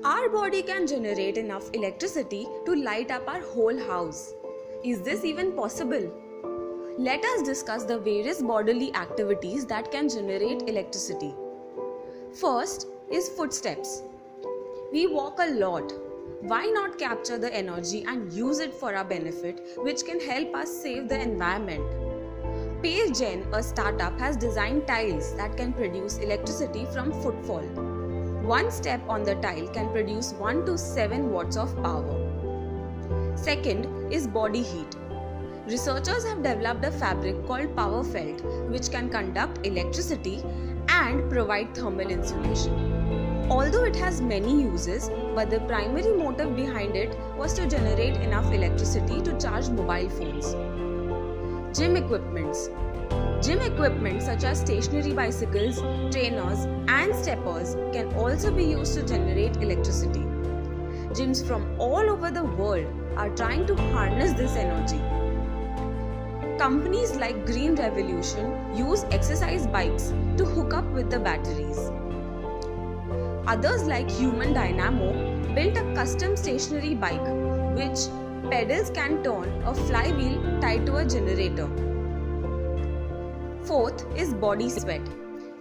Our body can generate enough electricity to light up our whole house. Is this even possible? Let us discuss the various bodily activities that can generate electricity. First is footsteps. We walk a lot. Why not capture the energy and use it for our benefit, which can help us save the environment? PaceGen, a startup, has designed tiles that can produce electricity from footfall. One step on the tile can produce 1 to 7 watts of power. Second is body heat. Researchers have developed a fabric called PowerFelt, which can conduct electricity and provide thermal insulation. Although it has many uses, but the primary motive behind it was to generate enough electricity to charge mobile phones. Gym equipments. Gym equipment such as stationary bicycles, trainers and steppers can also be used to generate electricity. Gyms from all over the world are trying to harness this energy. Companies like Green Revolution use exercise bikes to hook up with the batteries. Others like Human Dynamo built a custom stationary bike which pedals can turn a flywheel tied to a generator. Fourth is body sweat.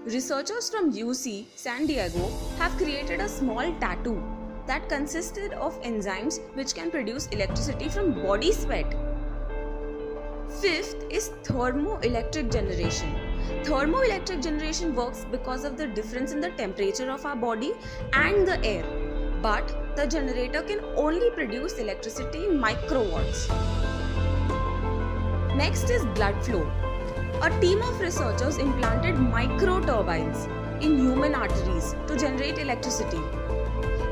Researchers from UC San Diego have created a small tattoo that consisted of enzymes which can produce electricity from body sweat. Fifth is thermoelectric generation. Thermoelectric generation works because of the difference in the temperature of our body and the air, but the generator can only produce electricity in microwatts. Next is blood flow. A team of researchers implanted microturbines in human arteries to generate electricity.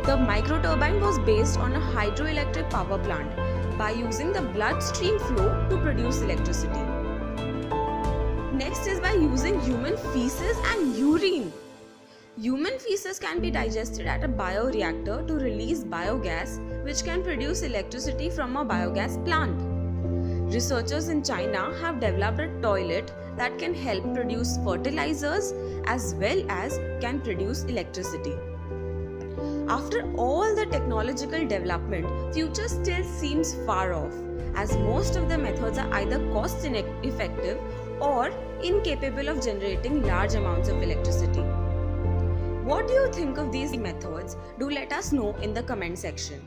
The microturbine was based on a hydroelectric power plant by using the bloodstream flow to produce electricity. Next is by using human feces and urine. Human feces can be digested at a bioreactor to release biogas, which can produce electricity from a biogas plant. Researchers in China have developed a toilet that can help produce fertilizers as well as can produce electricity. After all the technological development, future still seems far off, as most of the methods are either cost ineffective or incapable of generating large amounts of electricity. What do you think of these methods? Do let us know in the comment section.